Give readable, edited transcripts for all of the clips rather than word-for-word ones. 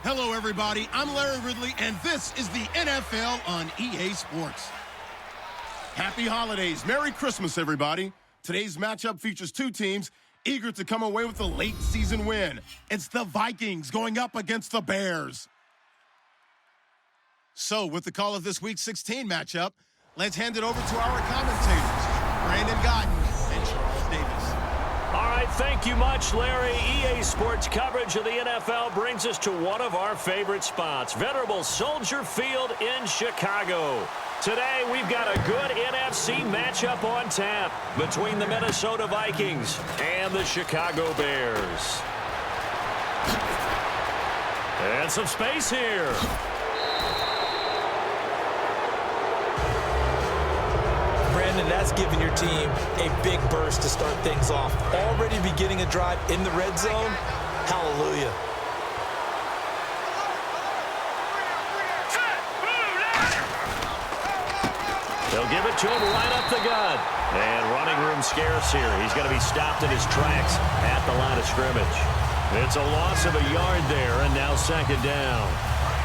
Hello, everybody. I'm Larry Ridley, and this is the NFL on EA Sports. Happy holidays. Merry Christmas, everybody. Today's matchup features two teams eager to come away with a late-season win. It's the Vikings going up against the Bears. So, with the call of this Week 16 matchup, let's hand it over to our commentators, Brandon Godden and Charles Davis. All right, thank you much, Larry. EA Sports coverage of the NFL brings us to one of our favorite spots, venerable Soldier Field in Chicago. Today, we've got a good NFC matchup on tap between the Minnesota Vikings and the Chicago Bears. And some space here. Brandon, that's giving your team a big burst to start things off. Already beginning a drive in the red zone. Hallelujah. They'll give it to him right up the gut. And running room scarce here. He's going to be stopped in his tracks at the line of scrimmage. It's a loss of a yard there, and now second down.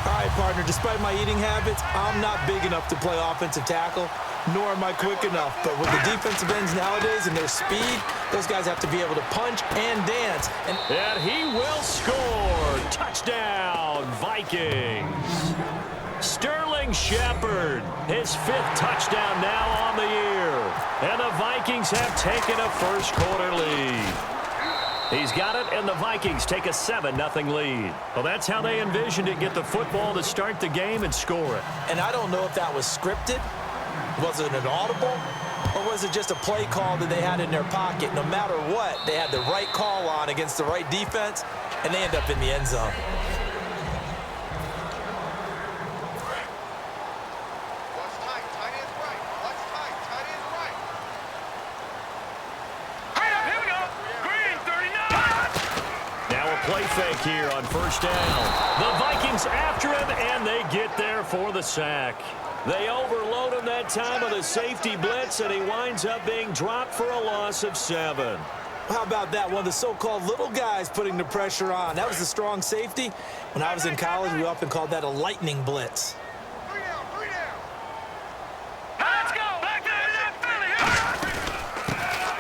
All right, partner, despite my eating habits, I'm not big enough to play offensive tackle, nor am I quick enough. But with the defensive ends nowadays and their speed, those guys have to be able to punch and dance. And he will score. Touchdown, Vikings. Sterling Shepard, his fifth touchdown now on the year. And the Vikings have taken a first-quarter lead. He's got it, and the Vikings take a 7-0 lead. Well, that's how they envisioned it, get the football to start the game and score it. And I don't know if that was scripted. Was it an audible? Or was it just a play call that they had in their pocket? No matter what, they had the right call on against the right defense, and they end up in the end zone. Play fake here on first down. The Vikings after him, and they get there for the sack. They overload him that time with a safety blitz, and he winds up being dropped for a loss of 7. How about that? One of the so-called little guys putting the pressure on. That was the strong safety. When I was in college, we often called that a lightning blitz.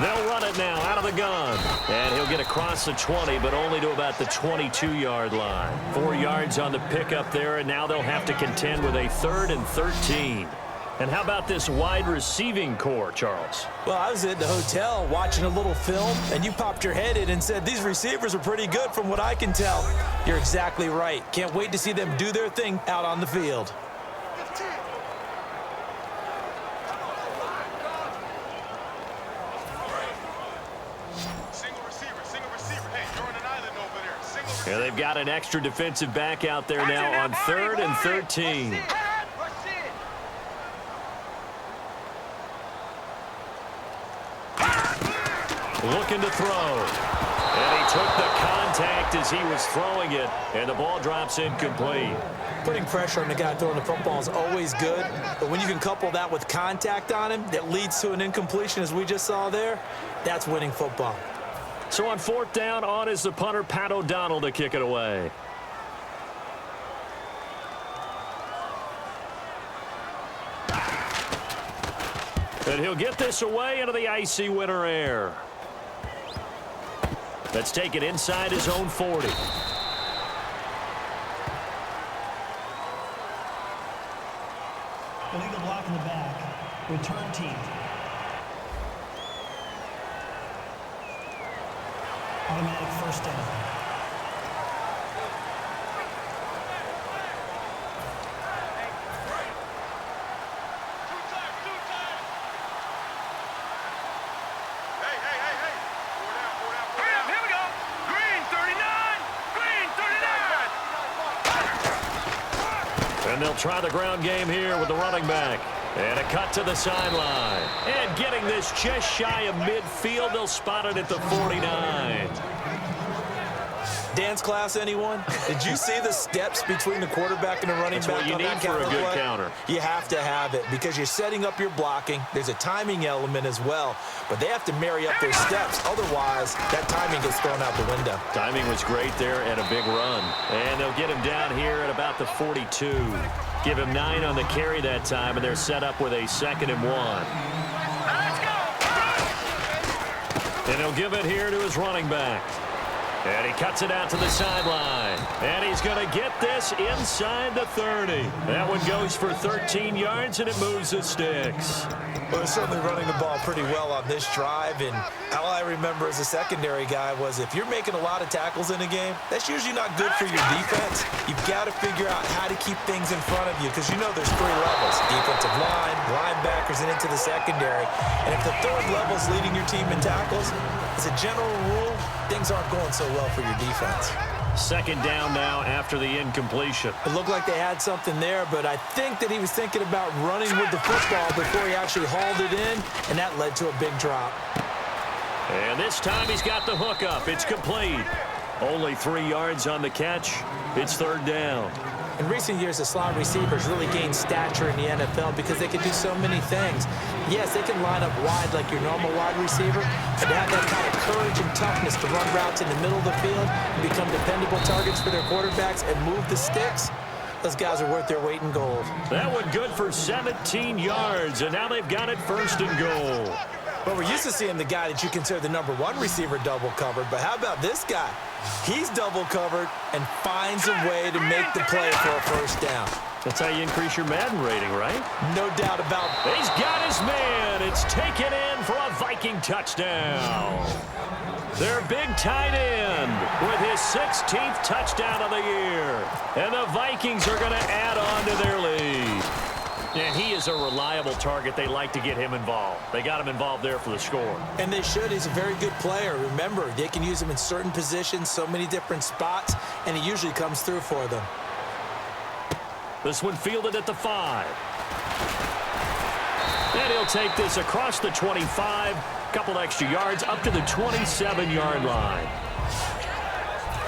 They'll run it now out of the gun. And he'll get across the 20, but only to about the 22-yard line. 4 yards on the pickup there, and now they'll have to contend with a 3rd and 13. And how about this wide receiving core, Charles? Well, I was at the hotel watching a little film, and you popped your head in and said, these receivers are pretty good from what I can tell. You're exactly right. Can't wait to see them do their thing out on the field. Yeah, they've got an extra defensive back out there now on 3rd and 13. Looking to throw. And he took the contact as he was throwing it, and the ball drops incomplete. Putting pressure on the guy throwing the football is always good, but when you can couple that with contact on him that leads to an incompletion, as we just saw there, that's winning football. So on 4th down, on is the punter, Pat O'Donnell, to kick it away. And he'll get this away into the icy winter air. Let's take it inside his own 40. Illegal block in the back. Return team. Automatic first down. Here we go. Green 39. Green 39. And they'll try the ground game here with the running back. And a cut to the sideline. And getting this just shy of midfield, they'll spot it at the 49. Dance class, anyone? Did you see the steps between the quarterback and the running back? That's what you need for a good counter. You have to have it because you're setting up your blocking. There's a timing element as well, but they have to marry up their steps. Otherwise, that timing gets thrown out the window. Timing was great there and a big run. And they'll get him down here at about the 42. Give him 9 on the carry that time, and they're set up with a 2nd and 1. And he'll give it here to his running back. And he cuts it out to the sideline. And he's going to get this inside the 30. That one goes for 13 yards, and it moves the sticks. Well, they're certainly running the ball pretty well on this drive, and all I remember as a secondary guy was if you're making a lot of tackles in a game, that's usually not good for your defense. You've got to figure out how to keep things in front of you because you know there's 3 levels, defensive line, linebackers, and into the secondary. And if the 3rd level is leading your team in tackles, as a general rule, things aren't going so well for your defense. 2nd down now after the incompletion. It looked like they had something there, but I think that he was thinking about running with the football before he actually hauled it in, and that led to a big drop. And this time he's got the hook up. It's complete. Only 3 yards on the catch. It's 3rd down. In recent years, the slot receivers really gained stature in the NFL because they can do so many things. Yes, they can line up wide like your normal wide receiver, but to have that kind of courage and toughness to run routes in the middle of the field and become dependable targets for their quarterbacks and move the sticks, those guys are worth their weight in gold. That one good for 17 yards, and now they've got it 1st and goal. But we're used to seeing the guy that you consider the number 1 receiver double covered, but how about this guy? He's double covered and finds a way to make the play for a 1st down. That's how you increase your Madden rating, right? No doubt about it. He's got his man. It's taken in for a Viking touchdown. Their big tight end with his 16th touchdown of the year. And the Vikings are going to add on to their lead. And he is a reliable target. They like to get him involved. They got him involved there for the score. And they should. He's a very good player. Remember, they can use him in certain positions, so many different spots, and he usually comes through for them. This one fielded at the 5. And he'll take this across the 25, couple extra yards, up to the 27-yard line.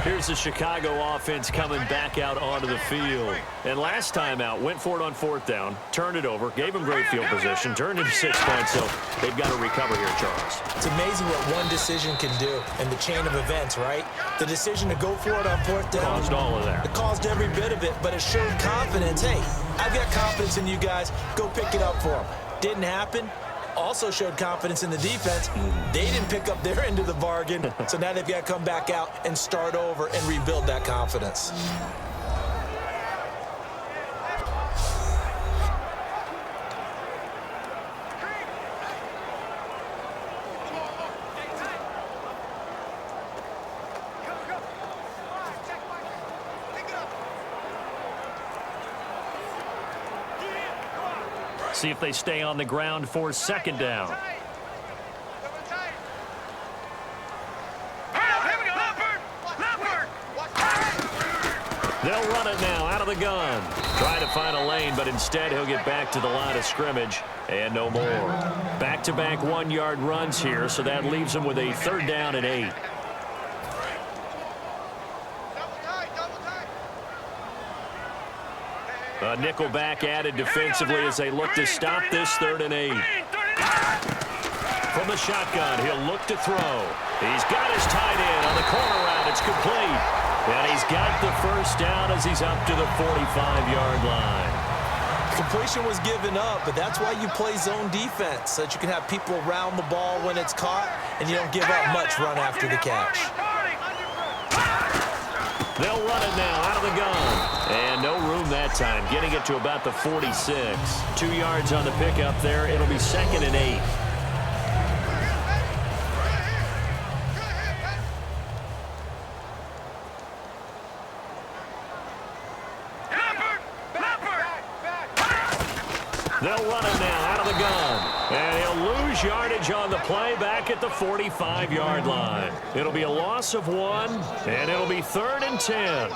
Here's the Chicago offense coming back out onto the field. And last time out, went for it on 4th down, turned it over, gave them great field position, turned into 6 points, so they've got to recover here, Charles. It's amazing what one decision can do in the chain of events, right? The decision to go for it on 4th down. Caused all of that. It caused every bit of it, but it showed confidence. Hey, I've got confidence in you guys. Go pick it up for them. Didn't happen. Also showed confidence in the defense. They didn't pick up their end of the bargain, so now they've got to come back out and start over and rebuild that confidence. See if they stay on the ground for 2nd down. They'll run it now out of the gun. Trying to find a lane, but instead he'll get back to the line of scrimmage and no more. Back-to-back 1-yard runs here, so that leaves them with a 3rd down and 8. A nickel back added defensively as they look to stop this 3rd and 8. From the shotgun, he'll look to throw. He's got his tight end on the corner route. It's complete. And he's got the 1st down as he's up to the 45-yard line. Completion was given up, but that's why you play zone defense, so that you can have people around the ball when it's caught, and you don't give up much run after the catch. They'll run it now out of the gun. And no room that time, getting it to about the 46. 2 yards on the pickup there. It'll be 2nd and 8. They'll run it now out of the gun. And he'll lose yardage on the play back at the 45-yard line. It'll be a loss of 1, and it'll be 3rd and 10.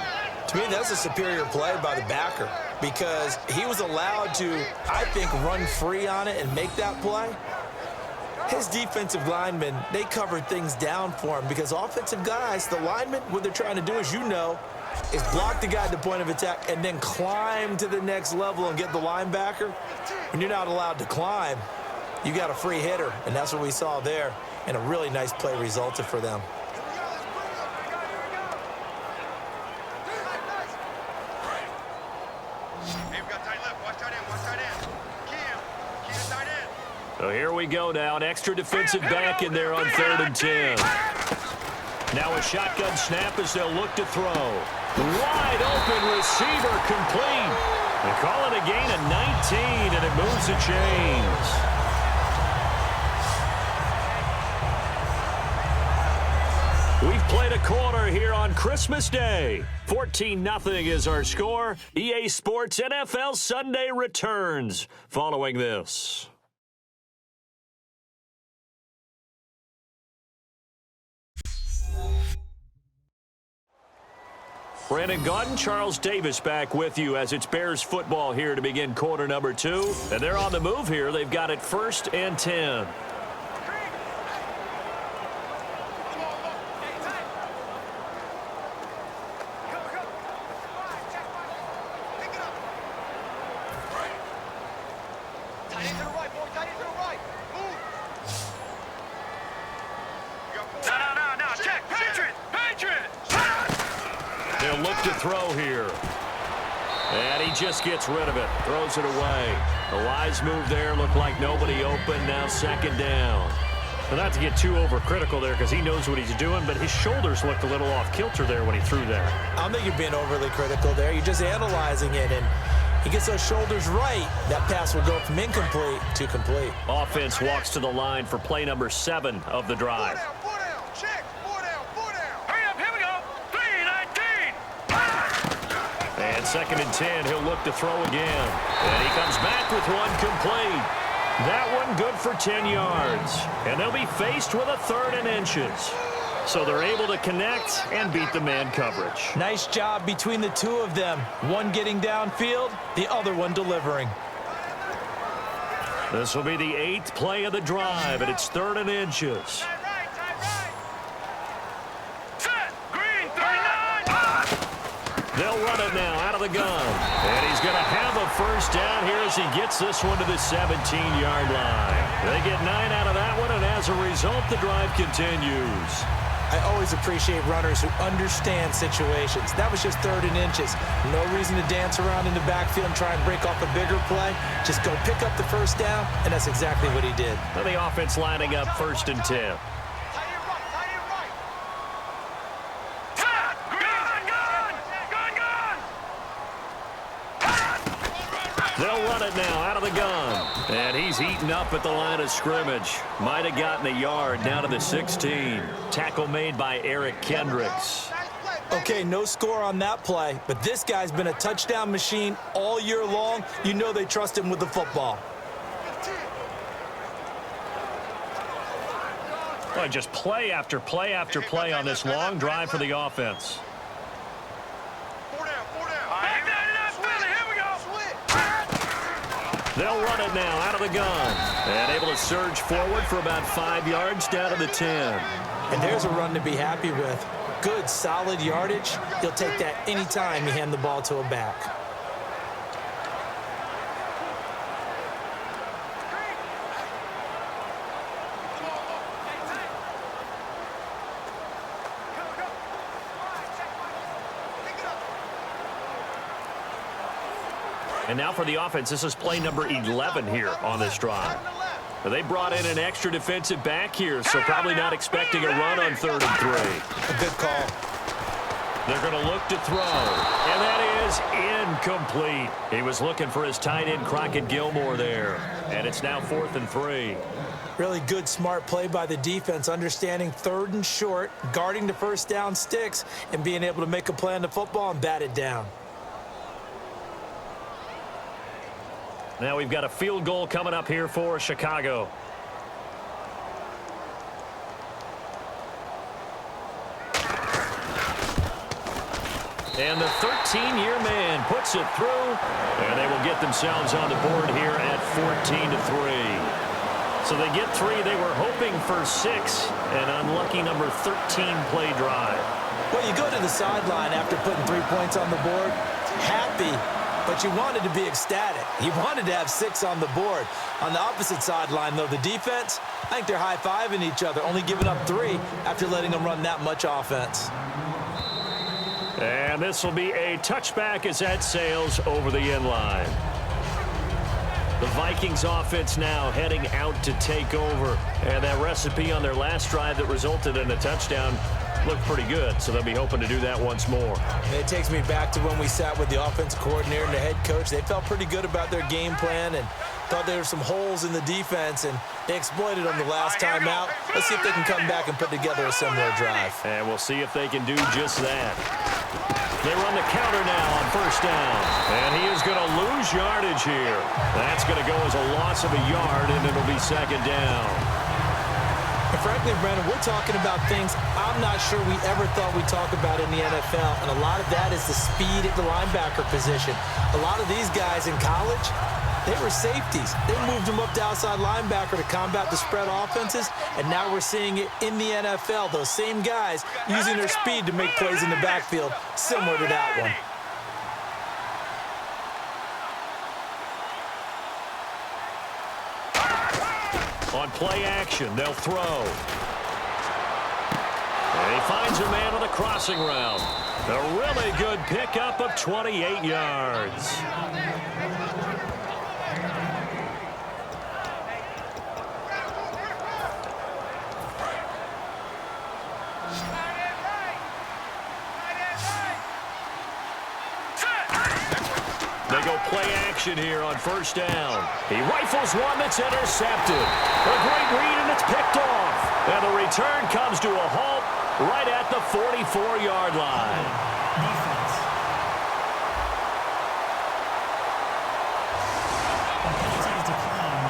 To me, that's a superior play by the backer because he was allowed to, I think, run free on it and make that play. His defensive linemen, they covered things down for him because offensive guys, the linemen, what they're trying to do, as you know, is block the guy at the point of attack and then climb to the next level and get the linebacker. When you're not allowed to climb, you got a free hitter, and that's what we saw there, and a really nice play resulted for them. So here we go now. An extra defensive back in there on 3rd and 10. Now a shotgun snap as they'll look to throw. Wide open receiver complete. They call it a gain of 19, and it moves the chains. We've played a quarter here on Christmas Day. 14-0 is our score. EA Sports NFL Sunday returns following this. Brandon Gaudin, Charles Davis back with you as it's Bears football here to begin quarter number 2. And they're on the move here. They've got it 1st and 10. Look to throw here. And he just gets rid of it. Throws it away. The wise move there. Looked like nobody open. Now 2nd down. Well, not to get too overcritical there because he knows what he's doing, but his shoulders looked a little off kilter there when he threw there. I don't think you're being overly critical there. You're just analyzing it, and he gets those shoulders right. That pass will go from incomplete to complete. Offense walks to the line for play number 7 of the drive. And 2nd and 10, he'll look to throw again. And he comes back with one complete. That one good for 10 yards. And they'll be faced with a 3rd and inches. So they're able to connect and beat the man coverage. Nice job between the two of them. One getting downfield, the other one delivering. This will be the 8th play of the drive, and it's 3rd and inches. They'll run it now out of the gun. And he's going to have a 1st down here as he gets this one to the 17-yard line. They get 9 out of that one, and as a result, the drive continues. I always appreciate runners who understand situations. That was just 3rd and inches. No reason to dance around in the backfield and try and break off a bigger play. Just go pick up the 1st down, and that's exactly what he did. Now the offense lining up 1st and 10. They'll run it now out of the gun. And he's eaten up at the line of scrimmage. Might have gotten a yard down to the 16. Tackle made by Eric Kendricks. Okay, no score on that play, but this guy's been a touchdown machine all year long. You know they trust him with the football. Well, just play after play after play on this long drive for the offense. They'll run it now out of the gun. And able to surge forward for about 5 yards down to the 10. And there's a run to be happy with. Good, solid yardage. He'll take that anytime you hand the ball to a back. And now for the offense, this is play number 11 here on this drive. They brought in an extra defensive back here, so probably not expecting a run on 3rd and 3. A good call. They're going to look to throw, and that is incomplete. He was looking for his tight end, Crockett Gilmore, there. And it's now 4th and 3. Really good, smart play by the defense, understanding 3rd and short, guarding the 1st down sticks, and being able to make a play on the football and bat it down. Now we've got a field goal coming up here for Chicago. And the 13-year man puts it through, and they will get themselves on the board here at 14-3. So they get 3. They were hoping for 6. An unlucky number 13 play drive. Well, you go to the sideline after putting 3 points on the board, happy, but you wanted to be ecstatic. You wanted to have 6 on the board. On the opposite sideline, though, the defense, I think they're high-fiving each other, only giving up 3 after letting them run that much offense. And this will be a touchback as that sails over the end line. The Vikings offense now heading out to take over. And that recipe on their last drive that resulted in a touchdown looked pretty good, so they'll be hoping to do that once more. And it takes me back to when we sat with the offensive coordinator and the head coach. They felt pretty good about their game plan and thought there were some holes in the defense, and they exploited them the last time out. Let's see if they can come back and put together a similar drive. And we'll see if they can do just that. They run the counter now on first down. And he is going to lose yardage here. That's going to go as a loss of a yard, and it'll be second down. And frankly, Brandon, we're talking about things I'm not sure we ever thought we'd talk about in the NFL, and a lot of that is the speed at the linebacker position. A lot of these guys in college, they were safeties. They moved them up to outside linebacker to combat the spread offenses, and now we're seeing it in the NFL. Those same guys using their speed to make plays in the backfield, similar to that one. On play action, they'll throw. And he finds a man on the crossing route. A really good pickup of 28 yards. They go play action here on first down. He rifles one that's intercepted. A great read, and it's picked off. And the return comes to a halt right at the 44-yard line. Defense. The penalty is declined.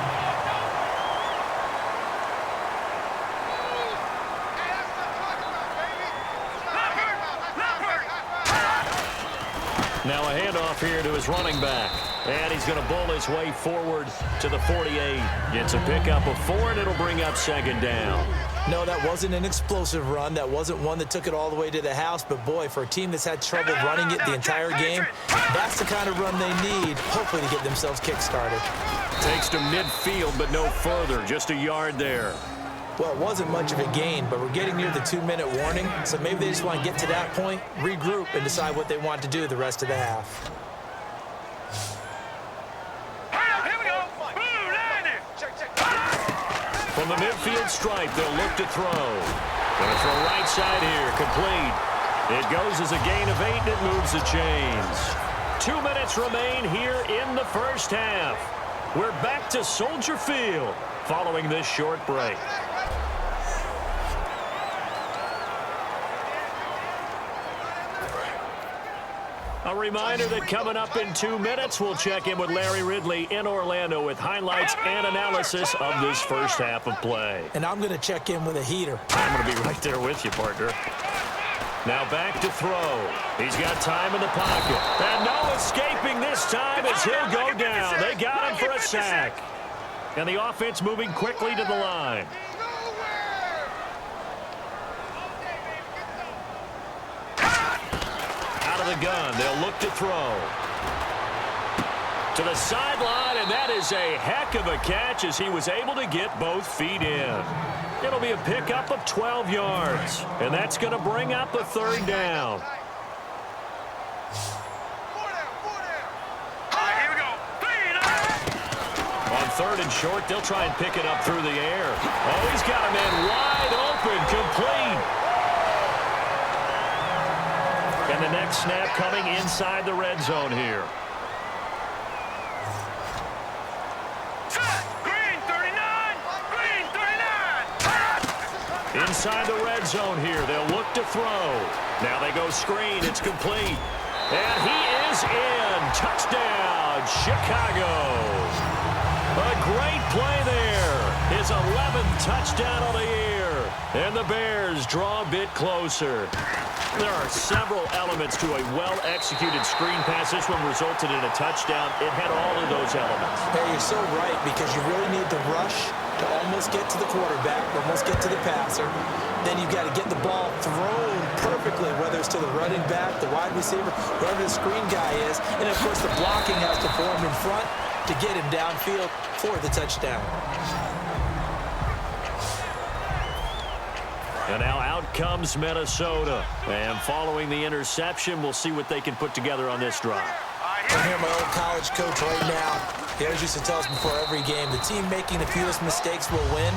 Now a handoff here to his running back. And he's going to bowl his way forward to the 48. Gets a pickup of 4, and it'll bring up second down. No, that wasn't an explosive run. That wasn't one that took it all the way to the house. But, boy, for a team that's had trouble running it the entire game, that's the kind of run they need, hopefully, to get themselves kick-started. Takes to midfield, but no further. Just a yard there. Well, it wasn't much of a gain, but we're getting near the 2-minute warning, so maybe they just want to get to that point, regroup, and decide what they want to do the rest of the half. Here we go. Blue line. From the midfield stripe, they'll look to throw. Going to throw right side here, complete. It goes as a gain of 8, and it moves the chains. 2 minutes remain here in the first half. We're back to Soldier Field following this short break. A reminder that coming up in 2 minutes, we'll check in with Larry Ridley in Orlando with highlights and analysis of this first half of play. And I'm going to check in with a heater. I'm going to be right there with you, partner. Now back to throw. He's got time in the pocket. And no escaping this time as he'll go down. They got him for a sack. And the offense moving quickly to the line. Out of the gun, they'll look to throw. To the sideline, and that is a heck of a catch as he was able to get both feet in. It'll be a pickup of 12 yards, and that's going to bring up a third down. Here we go. On third and short, they'll try and pick it up through the air. Oh, he's got a man wide open, complete. And the next snap coming inside the red zone here. Green 39. Green 39. Inside the red zone here, they'll look to throw. Now they go screen, it's complete. And he is in. Touchdown, Chicago. A great play there. His 11th touchdown of the year. And the Bears draw a bit closer. There are several elements to a well-executed screen pass. This one resulted in a touchdown. It had all of those elements. Hey, you're so right, because you really need the rush to almost get to the quarterback, almost get to the passer. Then you've got to get the ball thrown perfectly, whether it's to the running back, the wide receiver, whoever the screen guy is. And, of course, the blocking has to form in front to get him downfield for the touchdown. And now out comes Minnesota. And following the interception, we'll see what they can put together on this drive. I hear my old college coach right now. He always used to tell us before every game, the team making the fewest mistakes will win.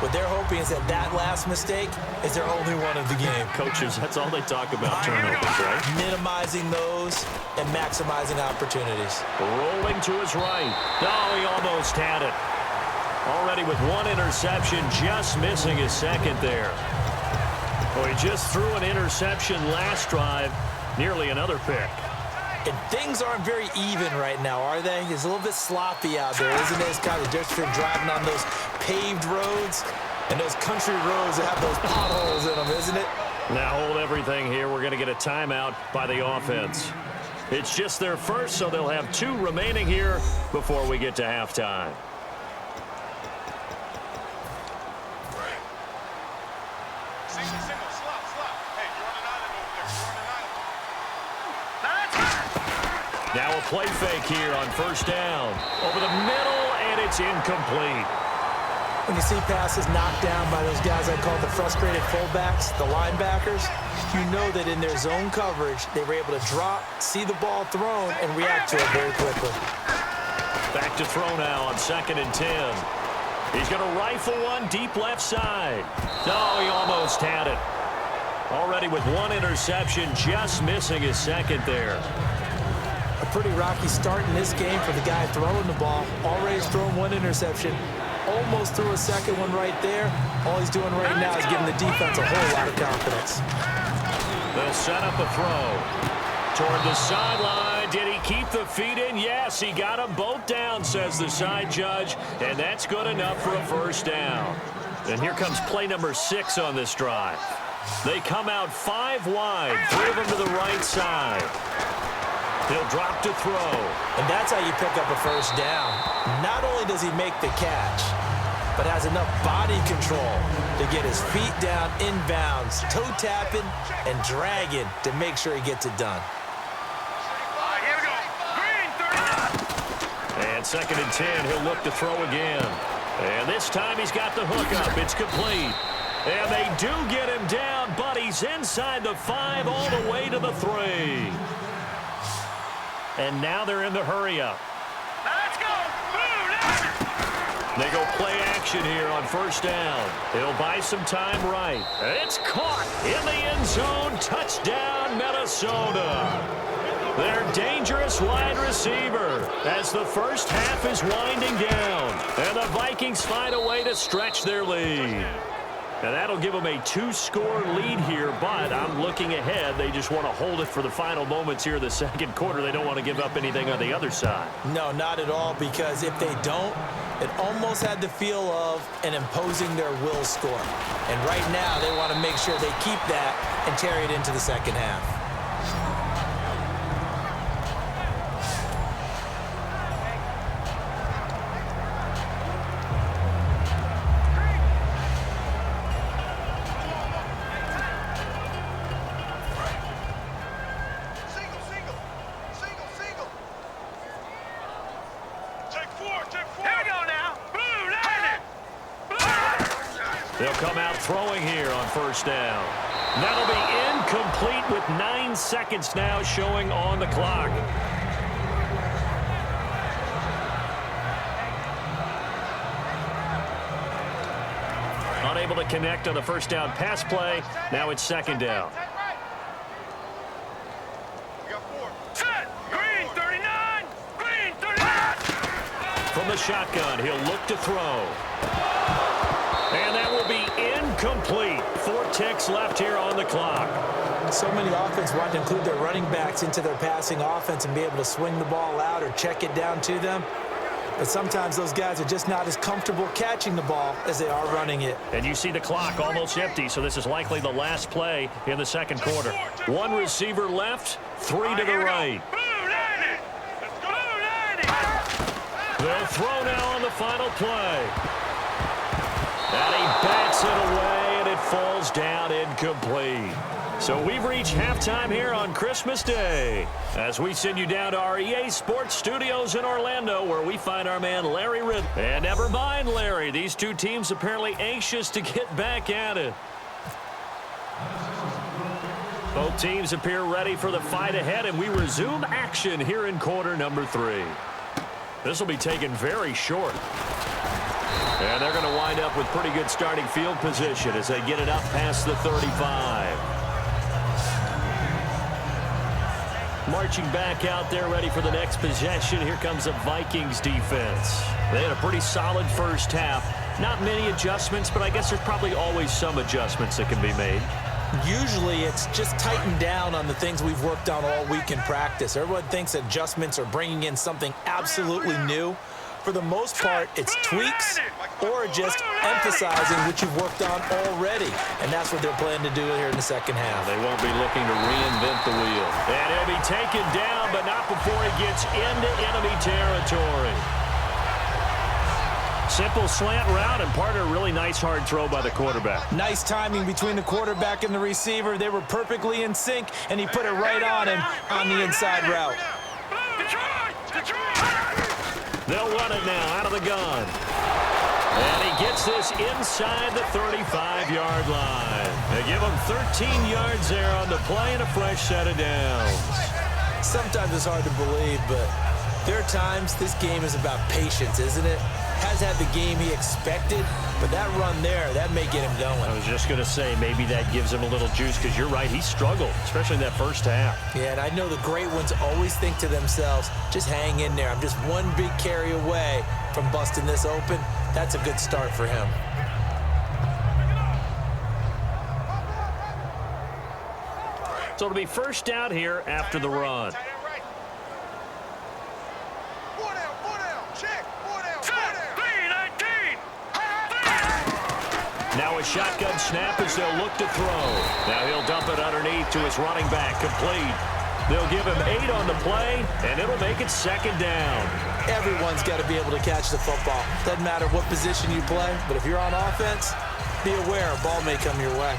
What they're hoping is that that last mistake is their only one of the game. Coaches, that's all they talk about, turnovers, right? Minimizing those and maximizing opportunities. Rolling to his right. Oh, he almost had it. Already with one interception, just missing his second there. Oh, he just threw an interception last drive, nearly another pick. And things aren't very even right now, are they? It's a little bit sloppy out there, isn't it? It's kind of just for driving on those paved roads and those country roads that have those potholes in them, isn't it? Now hold everything here. We're going to get a timeout by the offense. It's just their first, so they'll have 2 remaining here before we get to halftime. Now a play fake here on first down. Over the middle, and it's incomplete. When you see passes knocked down by those guys I call the frustrated fullbacks, the linebackers, you know that in their zone coverage, they were able to drop, see the ball thrown, and react to it very quickly. Back to throw now on 2nd and 10. He's going to rifle one deep left side. Oh, he almost had it. Already with one interception, just missing his second there. A pretty rocky start in this game for the guy throwing the ball. Already thrown one interception. Almost threw a second one right there. All he's doing right now is giving the defense a whole lot of confidence. They'll set up a throw. Toward the sideline. Did he keep the feet in? Yes, he got them both down, says the side judge. And that's good enough for a first down. And here comes play number 6 on this drive. They come out 5 wide. 3 of them to the right side. He'll drop to throw. And that's how you pick up a first down. Not only does he make the catch, but has enough body control to get his feet down inbounds, toe tapping and dragging to make sure he gets it done. Here we go. Green, 39. And 2nd and 10, he'll look to throw again. And this time he's got the hook up. It's complete. And they do get him down, but he's inside the 5 all the way to the 3. And now they're in the hurry-up. Let's go. They go play action here on first down. He'll buy some time right. It's caught in the end zone. Touchdown, Minnesota. Their dangerous wide receiver as the first half is winding down. And the Vikings find a way to stretch their lead. And that'll give them a 2-score lead here, but I'm looking ahead. They just want to hold it for the final moments here in the second quarter. They don't want to give up anything on the other side. No, not at all, because if they don't, it almost had the feel of an imposing their will score. And right now, they want to make sure they keep that and carry it into the second half. They'll come out throwing here on first down. That'll be incomplete with 9 seconds now showing on the clock. Unable to connect on the first down pass play. Now it's 2nd down. Set. Green, 39. Green, 39. From the shotgun, he'll look to throw. And that will be incomplete. 4 ticks left here on the clock. So many offenses want to include their running backs into their passing offense and be able to swing the ball out or check it down to them. but sometimes those guys are just not as comfortable catching the ball as they are running it. And you see the clock almost empty, so this is likely the last play in the second quarter. One receiver left, three to the right. They'll throw now on the final play. And he bats it away, and it falls down incomplete. So we've reached halftime here on Christmas Day as we send you down to our EA Sports Studios in Orlando, where we find our man Larry Ridley. And never mind, Larry, these two teams apparently anxious to get back at it. Both teams appear ready for the fight ahead, and we resume action here in quarter number 3. This will be taken very short. And they're going to wind up with pretty good starting field position as they get it up past the 35. Marching back out there, ready for the next possession. Here comes the Vikings defense. They had a pretty solid first half. Not many adjustments, but I guess there's probably always some adjustments that can be made. Usually it's just tightened down on the things we've worked on all week in practice. Everyone thinks adjustments are bringing in something absolutely new. For the most part, it's tweaks or just emphasizing what you've worked on already. And that's what they're planning to do here in the second half. They won't be looking to reinvent the wheel. And he'll be taken down, but not before he gets into enemy territory. Simple slant route, and partner, really nice hard throw by the quarterback. Nice timing between the quarterback and the receiver. They were perfectly in sync, and he put it right on him on the inside route. They'll run it now out of the gun. And he gets this inside the 35-yard line. They give him 13 yards there on the play and a fresh set of downs. Sometimes it's hard to believe, but there are times this game is about patience, isn't it? Has had the game he expected, but that run there, that may get him going. I was just going to say, maybe that gives him a little juice, because you're right, he struggled, especially in that first half. Yeah, and I know the great ones always think to themselves, just hang in there. I'm just one big carry away from busting this open. That's a good start for him. So it'll be first down here after the run. Now a shotgun snap as they'll look to throw. Now he'll dump it underneath to his running back, complete. They'll give him 8 on the play, and it'll make it second down. Everyone's got to be able to catch the football. Doesn't matter what position you play, but if you're on offense, be aware a ball may come your way.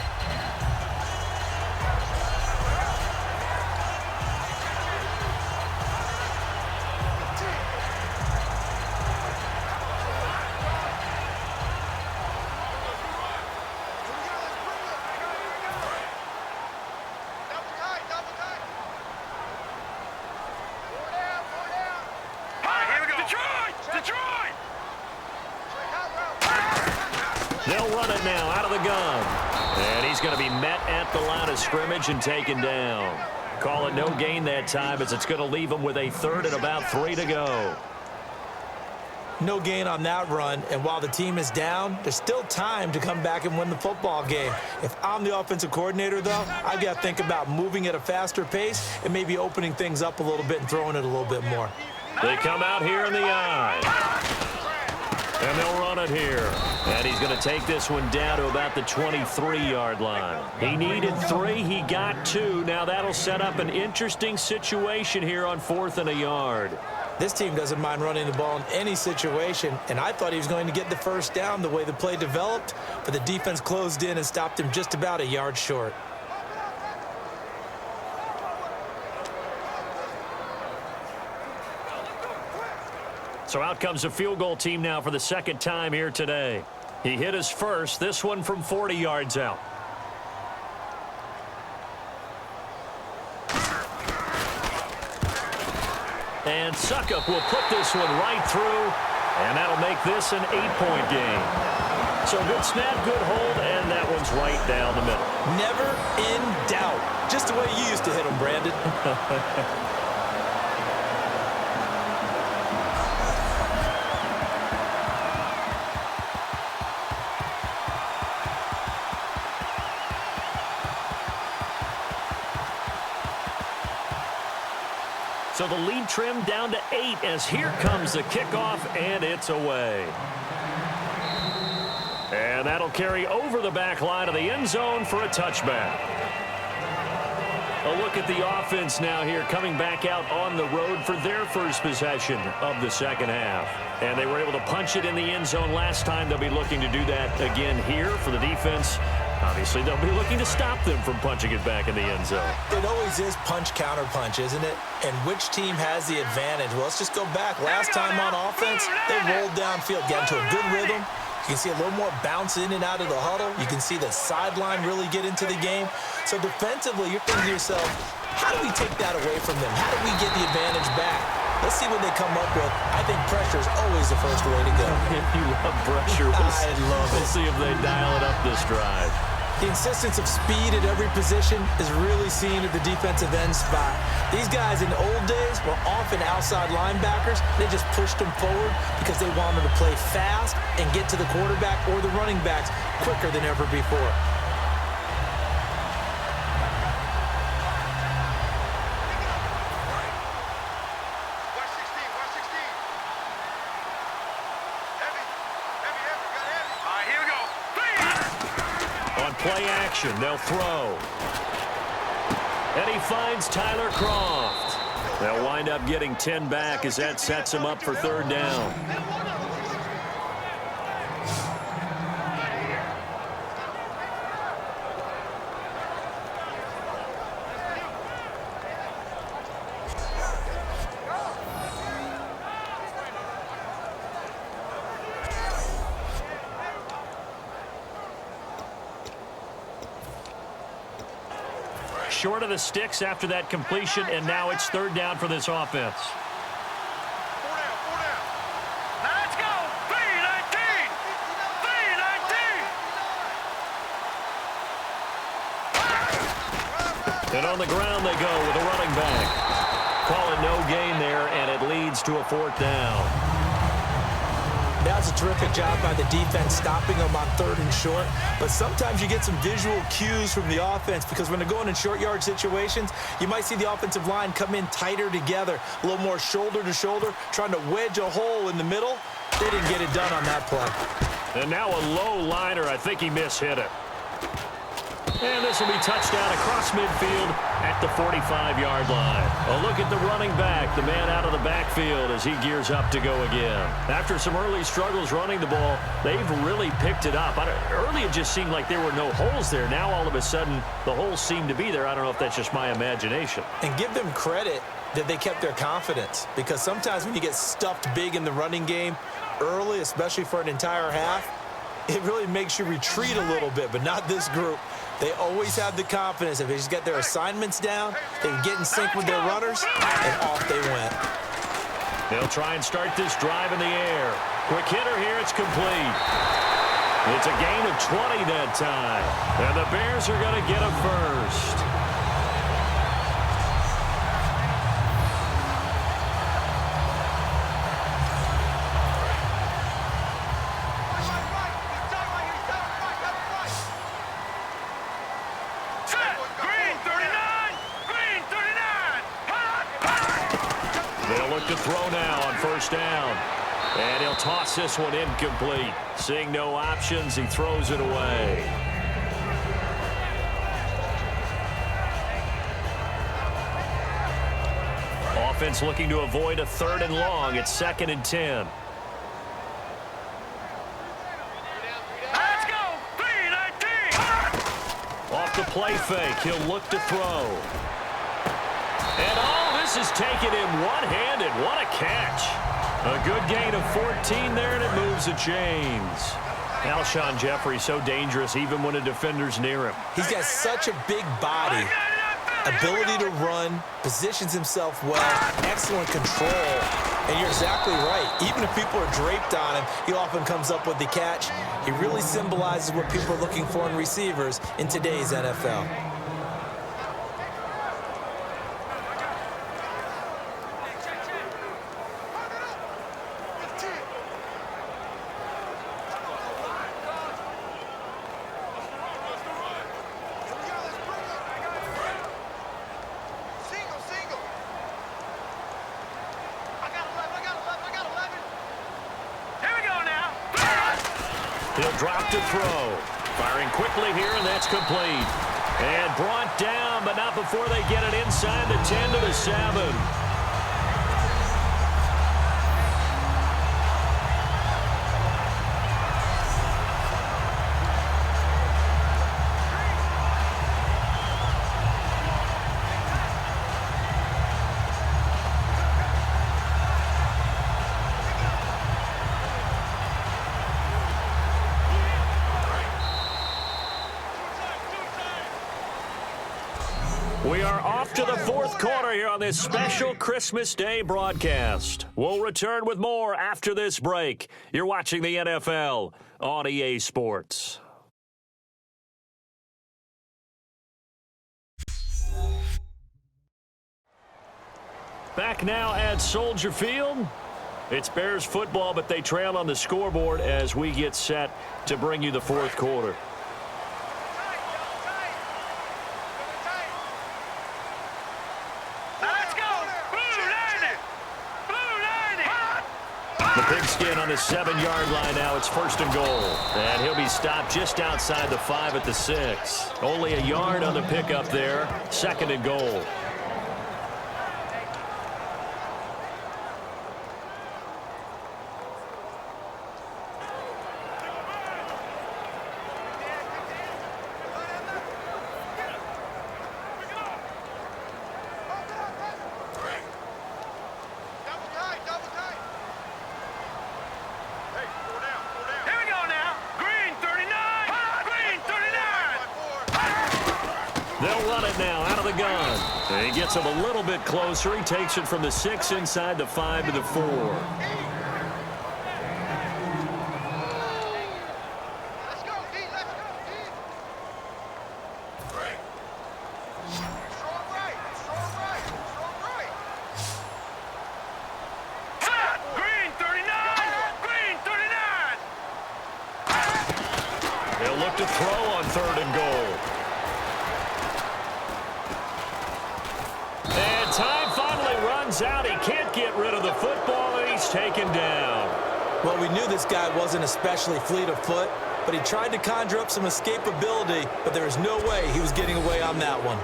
They'll run it now out of the gun. And he's going to be met at the line of scrimmage and taken down. Call it no gain that time, as it's going to leave him with a third and about 3 to go. No gain on that run, and while the team is down, there's still time to come back and win the football game. If I'm the offensive coordinator, though, I've got to think about moving at a faster pace and maybe opening things up a little bit and throwing it a little bit more. They come out here in the eye. And they'll run it here. And he's going to take this one down to about the 23-yard line. He needed 3. He got 2. Now that'll set up an interesting situation here on 4th and a yard. This team doesn't mind running the ball in any situation, and I thought he was going to get the first down the way the play developed, but the defense closed in and stopped him just about a yard short. So out comes the field goal team now for the second time here today. He hit his first, this one from 40 yards out. And Suckup will put this one right through, and that'll make this an 8-point game. So good snap, good hold, and that one's right down the middle. Never in doubt. Just the way you used to hit them, Brandon. So the lead trimmed down to 8 as here comes the kickoff, and it's away. And that'll carry over the back line of the end zone for a touchback. A look at the offense now here, coming back out on the road for their first possession of the second half. And they were able to punch it in the end zone last time. They'll be looking to do that again here for the defense. Obviously, they'll be looking to stop them from punching it back in the end zone. It always is punch, counter punch, isn't it? And which team has the advantage? Well, let's just go back. Last time on offense, they rolled downfield, got into a good rhythm. You can see a little more bounce in and out of the huddle. You can see the sideline really get into the game. So defensively, you're thinking to yourself, how do we take that away from them? How do we get the advantage back? Let's see what they come up with. I think pressure is always the first way to go. If you love pressure, I love it. We'll see if they dial it up this drive. The insistence of speed at every position is really seen at the defensive end spot. These guys in the old days were often outside linebackers. They just pushed them forward because they wanted to play fast and get to the quarterback or the running backs quicker than ever before. Play action, they'll throw. And he finds Tyler Croft. They'll wind up getting 10 back as that sets him up for third down. Short of the sticks after that completion, and now it's third down for this offense. 4 down. Now let's go. 3-19. 3-19. And on the ground they go with a running back. Call it no gain there, and it leads to a fourth down. That was a terrific job by the defense stopping them on third and short. But sometimes you get some visual cues from the offense because when they're going in short yard situations, you might see the offensive line come in tighter together, a little more shoulder to shoulder, trying to wedge a hole in the middle. They didn't get it done on that play. And now a low liner. I think he mishit it. And this will be touchdown across midfield at the 45-yard line. A look at the running back, the man out of the backfield as he gears up to go again. After some early struggles running the ball, they've really picked it up. Early it just seemed like there were no holes there. Now all of a sudden the holes seem to be there. I don't know if that's just my imagination. And give them credit that they kept their confidence, because sometimes when you get stuffed big in the running game early, especially for an entire half, it really makes you retreat a little bit, but not this group. They always have the confidence. If they just get their assignments down, they can get in sync with their runners, and off they went. They'll try and start this drive in the air. Quick hitter here, it's complete. It's a gain of 20 that time. And the Bears are going to get a first. To throw now on first down. And he'll toss this one incomplete. Seeing no options, he throws it away. Offense looking to avoid a third and long. It's 2nd and 10. Let's go. 3-19. Off the play fake, he'll look to throw. And all this is taken in one-handed. What a catch. A good gain of 14 there, and it moves the chains. Alshon Jeffrey so dangerous even when a defender's near him. He's got such a big body, ability to run, positions himself well, excellent control. And you're exactly right. Even if people are draped on him, he often comes up with the catch. He really symbolizes what people are looking for in receivers in today's NFL. He'll drop to throw. Firing quickly here, and that's complete. And brought down, but not before they get it inside the 10 to the 7. We are off to the fourth quarter here on this special Christmas Day broadcast. We'll return with more after this break. You're watching the NFL on EA Sports. Back now at Soldier Field. It's Bears football, but they trail on the scoreboard as we get set to bring you the fourth quarter. The pigskin on the 7-yard line now. It's first and goal. And he'll be stopped just outside the 5 at the 6. Only a yard on the pickup there. Second and goal. They'll run it now out of the gun. And he gets him a little bit closer. He takes it from the 6 inside the 5 to the 4. Let's go, D. Let's go, D. Strong right. Strong right. Strong right. Green 39. Green 39. They'll look to throw on third and goal. And time finally runs out. He can't get rid of the football, and he's taken down. Well, we knew this guy wasn't especially fleet of foot, but he tried to conjure up some escapability, but there was no way he was getting away on that one.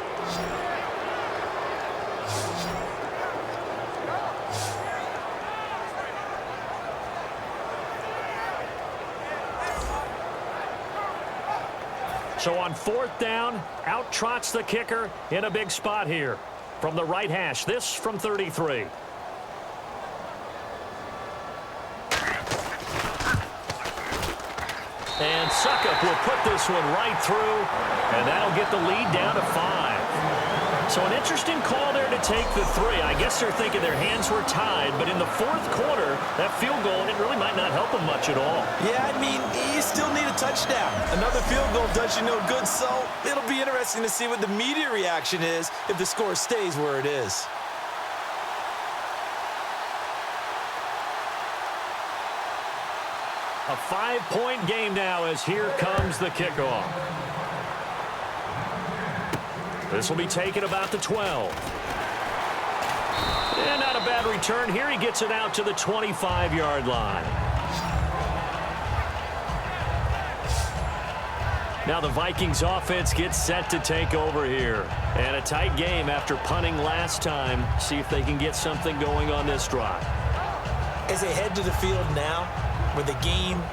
So on fourth down, out trots the kicker in a big spot here. From the right hash, this from 33. And Suckup will put this one right through, and that'll get the lead down to 5. So an interesting call there to take the 3. I guess they're thinking their hands were tied, but in the fourth quarter, that field goal, it really might not help them much at all. Yeah, I mean, you still need a touchdown. Another field goal does you no good, so it'll be interesting to see what the media reaction is if the score stays where it is. A 5-point game now as here comes the kickoff. This will be taken about the 12. And not a bad return here. He gets it out to the 25-yard line. Now the Vikings offense gets set to take over here. And a tight game after punting last time. See if they can get something going on this drive. As they head to the field now, with the game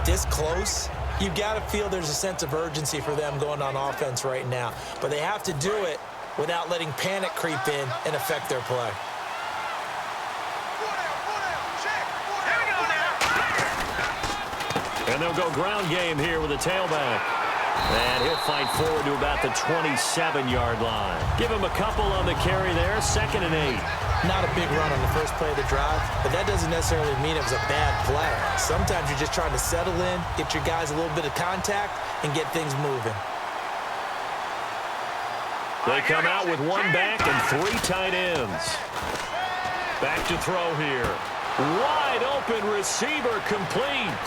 this close, you've got to feel there's a sense of urgency for them going on offense right now. But they have to do it without letting panic creep in and affect their play. And they'll go ground game here with a tailback. And he'll fight forward to about the 27-yard line. Give him a couple on the carry there, 2nd and 8. Not a big run on the first play of the drive, but that doesn't necessarily mean it was a bad play. Sometimes you're just trying to settle in, get your guys a little bit of contact, and get things moving. They come out with 1 back and 3 tight ends. Back to throw here. Wide open receiver complete.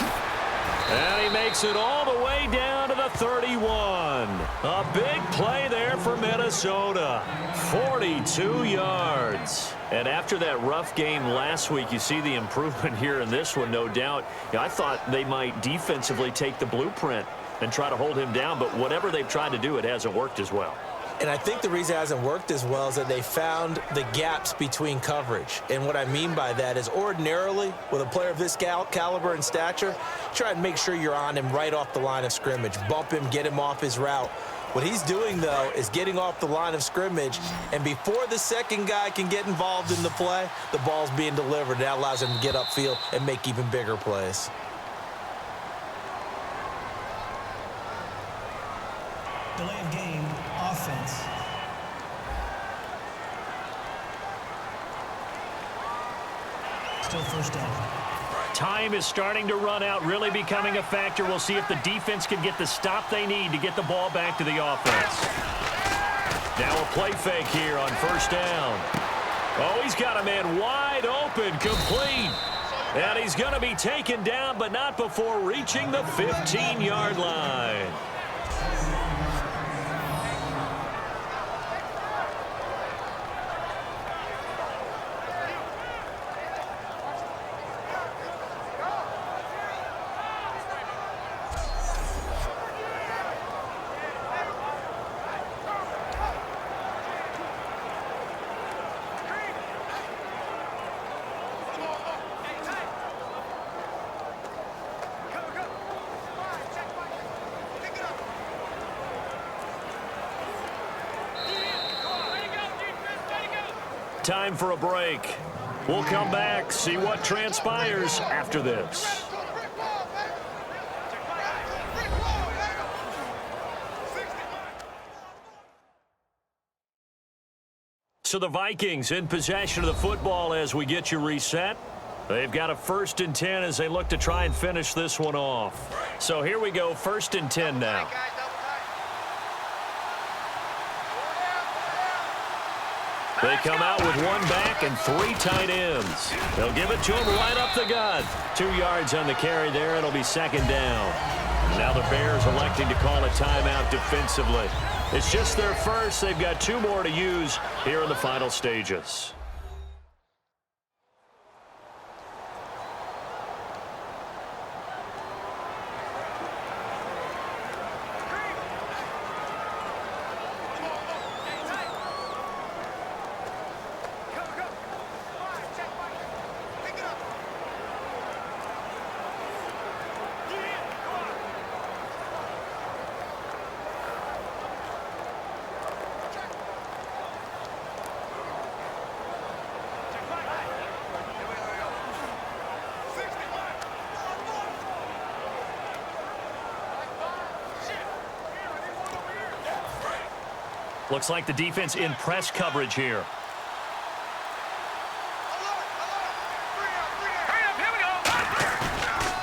And he makes it all the way down to the 31. A big play there for Minnesota. 42 yards. And after that rough game last week, you see the improvement here in this one, no doubt. I thought they might defensively take the blueprint and try to hold him down, but whatever they've tried to do, it hasn't worked as well. And I think the reason it hasn't worked as well is that they found the gaps between coverage. And what I mean by that is ordinarily, with a player of this caliber and stature, try and make sure you're on him right off the line of scrimmage. Bump him, get him off his route. What he's doing, though, is getting off the line of scrimmage, and before the second guy can get involved in the play, the ball's being delivered. That allows him to get upfield and make even bigger plays. Delay of game, offense. Still first down. Time is starting to run out, really becoming a factor. We'll see if the defense can get the stop they need to get the ball back to the offense. Now a play fake here on first down. Oh, he's got a man wide open, complete. And he's going to be taken down, but not before reaching the 15-yard line. Time for a break. We'll come back, see what transpires after this. So the Vikings in possession of the football as we get you reset. They've got a 1st and 10 as they look to try and finish this one off. So here we go, 1st and 10 now. They come out with one back and 3 tight ends. They'll give it to him right up the gut. 2 yards on the carry there. It'll be 2nd down. Now the Bears electing to call a timeout defensively. It's just their first. They've got 2 more to use here in the final stages. Looks like the defense in press coverage here.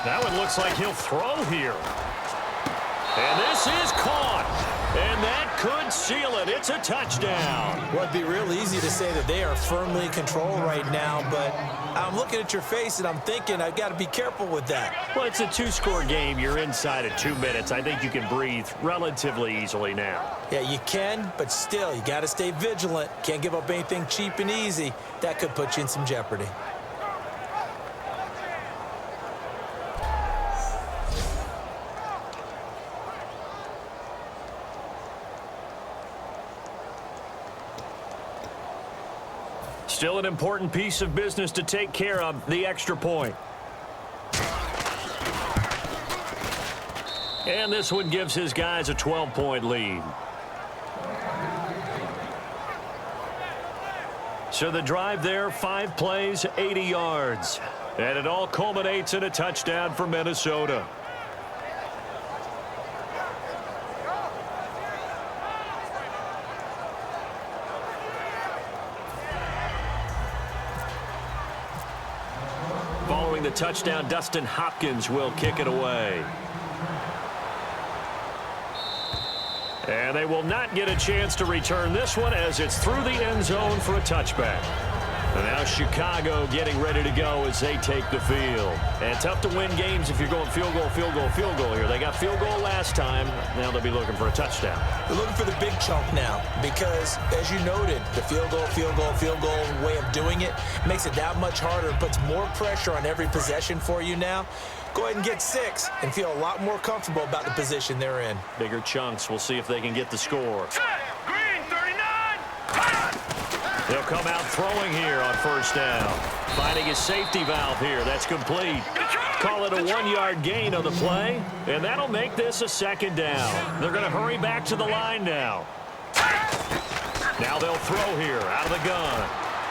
That one looks like he'll throw here. And this is caught. And that could seal it. It's a touchdown. Well, it'd be real easy to say that they are firmly in control right now, but I'm looking at your face and I'm thinking I've got to be careful with that. Well, it's a 2-score game. You're inside of 2 minutes. I think you can breathe relatively easily now. Yeah, you can, but still, you got to stay vigilant. Can't give up anything cheap and easy. That could put you in some jeopardy. Still an important piece of business to take care of, the extra point. And this one gives his guys a 12-point lead. So the drive there, 5 plays, 80 yards. And it all culminates in a touchdown for Minnesota. Following the touchdown, Dustin Hopkins will kick it away. And they will not get a chance to return this one as it's through the end zone for a touchback. And now Chicago getting ready to go as they take the field. And tough to win games if you're going field goal, field goal, field goal here. They got field goal last time. Now they'll be looking for a touchdown. They're looking for the big chunk now because, as you noted, the field goal, field goal, field goal way of doing it makes it that much harder and puts more pressure on every possession for you now. Go ahead and get 6 and feel a lot more comfortable about the position they're in. Bigger chunks. We'll see if they can get the score. Green 39. They'll come out throwing here on first down. Finding a safety valve here. That's complete. Call it a 1-yard gain on the play, and that'll make this a second down. They're going to hurry back to the line now. Now they'll throw here out of the gun.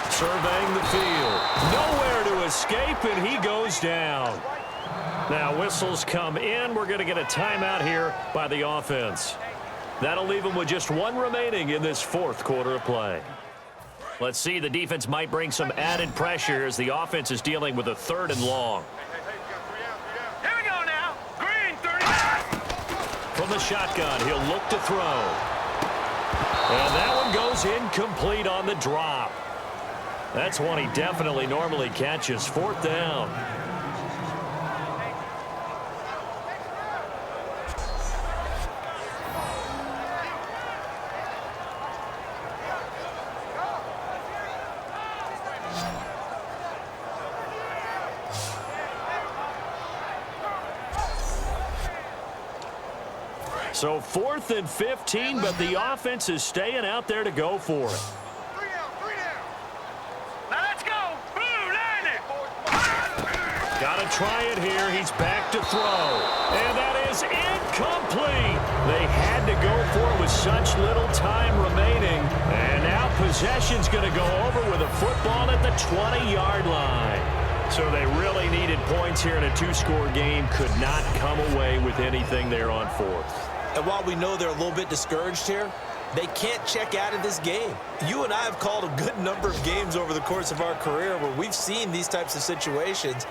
Surveying the field. Nowhere to escape, and he goes down. Now whistles come in. We're going to get a timeout here by the offense. That'll leave them with just 1 remaining in this 4th quarter of play. Let's see, the defense might bring some added pressure as the offense is dealing with a 3rd and long. Here we go now. Green 39. From the shotgun, he'll look to throw. And that one goes incomplete on the drop. That's one he definitely normally catches. 4th down. So 4th and 15, but the offense is staying out there to go for it. 3 down. Now let's go. Blue, line it. Got to try it here. He's back to throw. And that is incomplete. They had to go for it with such little time remaining. And now possession's going to go over with a football at the 20-yard line. So they really needed points here in a 2-score game. Could not come away with anything there on 4th. And while we know they're a little bit discouraged here, they can't check out of this game. You and I have called a good number of games over the course of our career where we've seen these types of situations.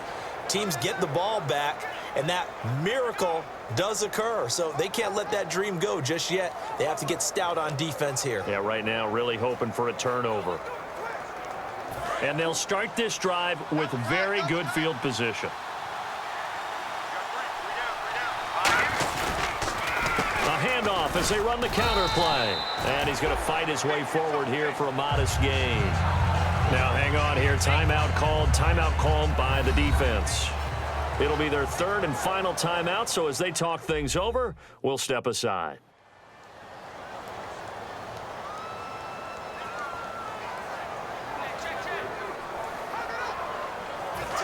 Teams get the ball back, and that miracle does occur. So they can't let that dream go just yet. They have to get stout on defense here. Yeah, right now really hoping for a turnover. And they'll start this drive with very good field position. Handoff as they run the counter play. And he's going to fight his way forward here for a modest gain. Now hang on here. Timeout called by the defense. It'll be their 3rd and final timeout, so as they talk things over, we'll step aside.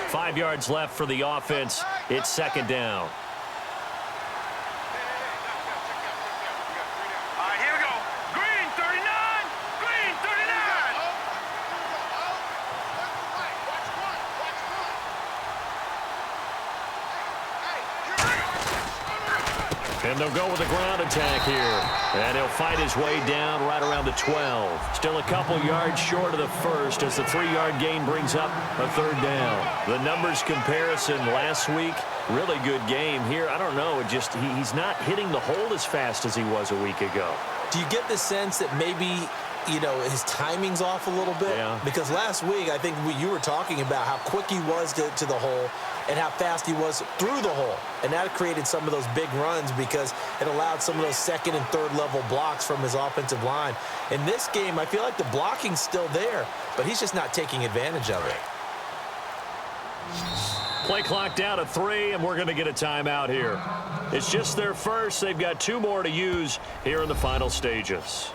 Five yards left for the offense. It's 2nd down. And they'll go with a ground attack here. And he'll fight his way down right around the 12. Still a couple yards short of the 1st as the 3-yard gain brings up a 3rd down. The numbers comparison last week, really good game here. I don't know, he's not hitting the hole as fast as he was a week ago. Do you get the sense that maybe, his timing's off a little bit? Yeah. Because last week, I think you were talking about how quick he was to the hole and how fast he was through the hole. And that created some of those big runs because it allowed some of those 2nd and 3rd level blocks from his offensive line. In this game, I feel like the blocking's still there, but he's just not taking advantage of it. Play clock down to 3, and we're going to get a timeout here. It's just their first. They've got 2 more to use here in the final stages.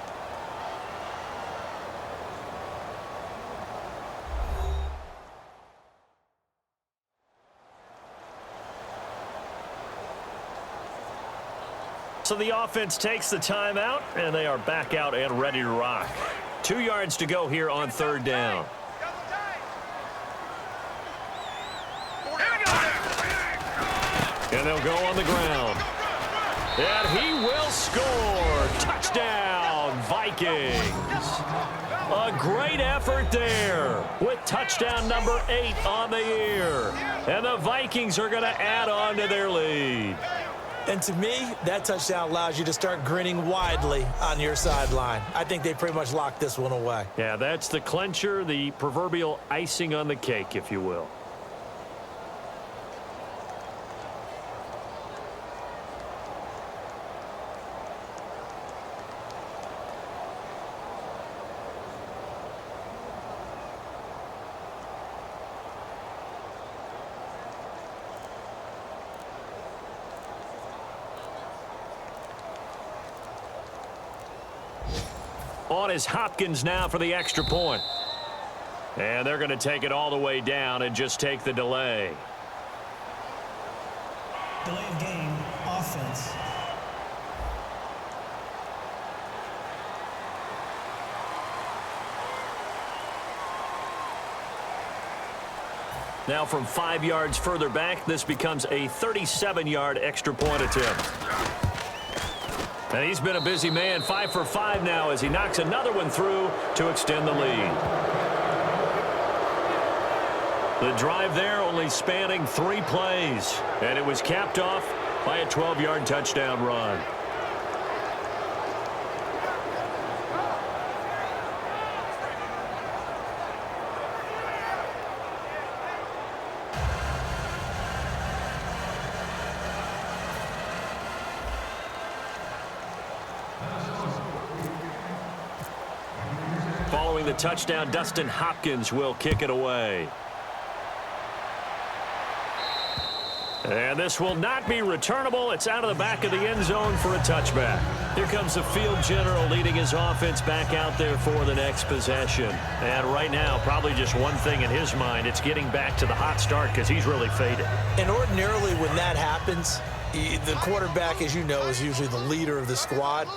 So the offense takes the timeout, and they are back out and ready to rock. 2 yards to go here on 3rd down. And they'll go on the ground. And he will score. Touchdown, Vikings. A great effort there with touchdown number 8 on the year. And the Vikings are going to add on to their lead. And to me, that touchdown allows you to start grinning widely on your sideline. I think they pretty much locked this one away. Yeah, that's the clincher, the proverbial icing on the cake, if you will. On is Hopkins now for the extra point. And they're going to take it all the way down and just take the delay. Delay of game, offense. Now from 5 yards further back, this becomes a 37-yard extra point attempt. And he's been a busy man, 5 for 5 now as he knocks another one through to extend the lead. The drive there only spanning 3 plays, and it was capped off by a 12-yard touchdown run. Following the touchdown, Dustin Hopkins will kick it away. And this will not be returnable. It's out of the back of the end zone for a touchback. Here comes the field general leading his offense back out there for the next possession. And right now, probably just one thing in his mind. It's getting back to the hot start because he's really faded. And ordinarily when that happens, the quarterback, as you know, is usually the leader of the squad.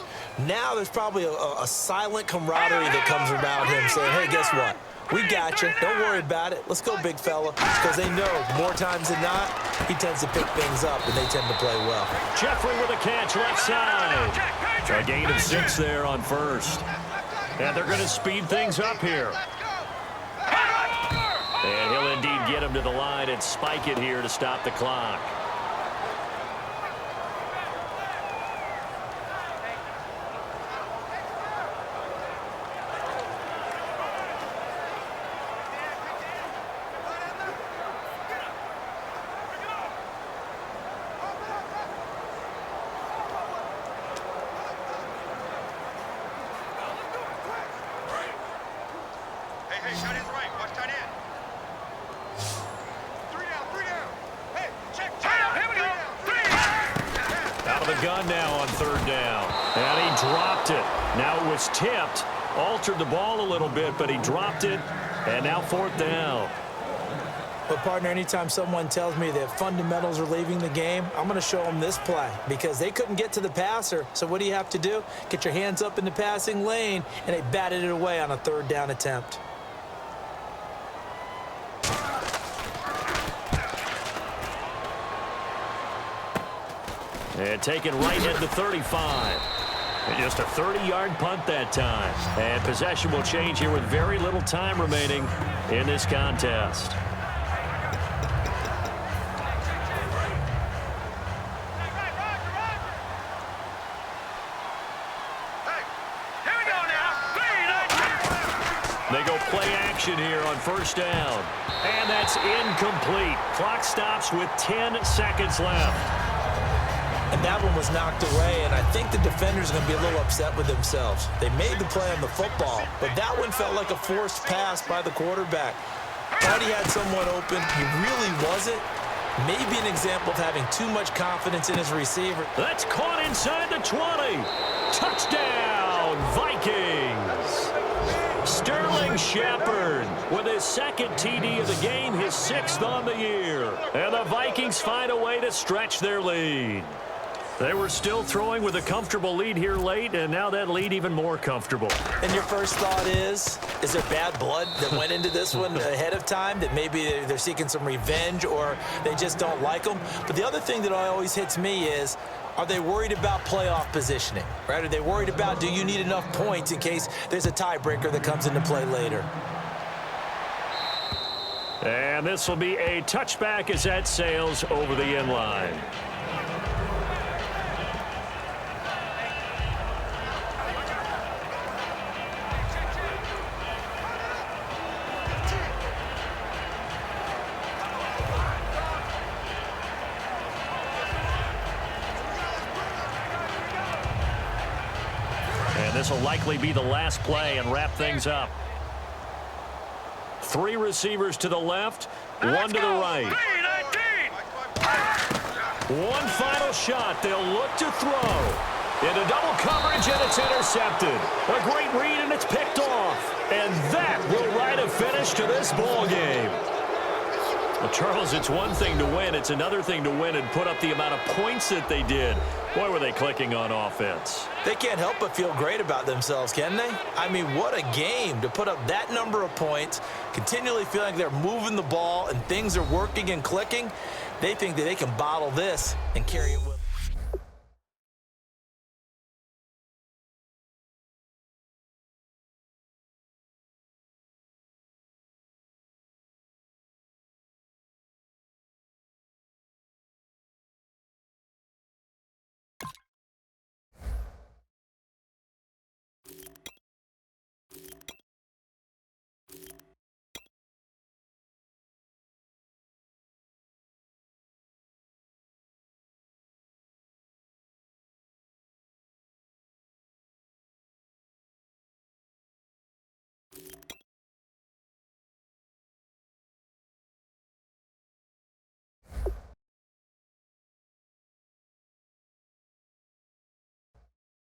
Now there's probably a silent camaraderie that comes around him saying, hey, guess what? We got you. Don't worry about it. Let's go, big fella. Because they know more times than not, he tends to pick things up, and they tend to play well. Jeffrey with a catch left side. A gain of 6 there on first. And they're going to speed things up here. And he'll indeed get him to the line and spike it here to stop the clock. Hey, shot is right. Watch tight end. 3 down. Hey, check. Here we go. 3 Out of the gun now on 3rd down. And he dropped it. Now it was tipped. Altered the ball a little bit, but he dropped it. And now 4th down. But, partner, anytime someone tells me that fundamentals are leaving the game, I'm going to show them this play because they couldn't get to the passer. So what do you have to do? Get your hands up in the passing lane, and they batted it away on a 3rd down attempt. And taken right at the 35. And just a 30-yard punt that time. And possession will change here with very little time remaining in this contest. They go play action here on 1st down. And that's incomplete. Clock stops with 10 seconds left. And that one was knocked away, and I think the defenders are going to be a little upset with themselves. They made the play on the football, but that one felt like a forced pass by the quarterback. Thought he had someone open. He really wasn't. Maybe an example of having too much confidence in his receiver. That's caught inside the 20. Touchdown, Vikings. Sterling Shepard with his 2nd TD of the game, his 6th on the year. And the Vikings find a way to stretch their lead. They were still throwing with a comfortable lead here late, and now that lead even more comfortable. And your first thought is there bad blood that went into this one ahead of time, that maybe they're seeking some revenge or they just don't like them? But the other thing that always hits me is, are they worried about playoff positioning, right? Are they worried about, do you need enough points in case there's a tiebreaker that comes into play later? And this will be a touchback as that sails over the end line. And this will likely be the last play and wrap things up. 3 receivers to the left, 1 to the right. 1 final shot. They'll look to throw. Into double coverage, and it's intercepted. A great read, and it's picked off. And that will write a finish to this ball game. Well, Charles, it's one thing to win. It's another thing to win and put up the amount of points that they did. Boy, were they clicking on offense. They can't help but feel great about themselves, can they? I mean, what a game to put up that number of points, continually feeling like they're moving the ball and things are working and clicking. They think that they can bottle this and carry it with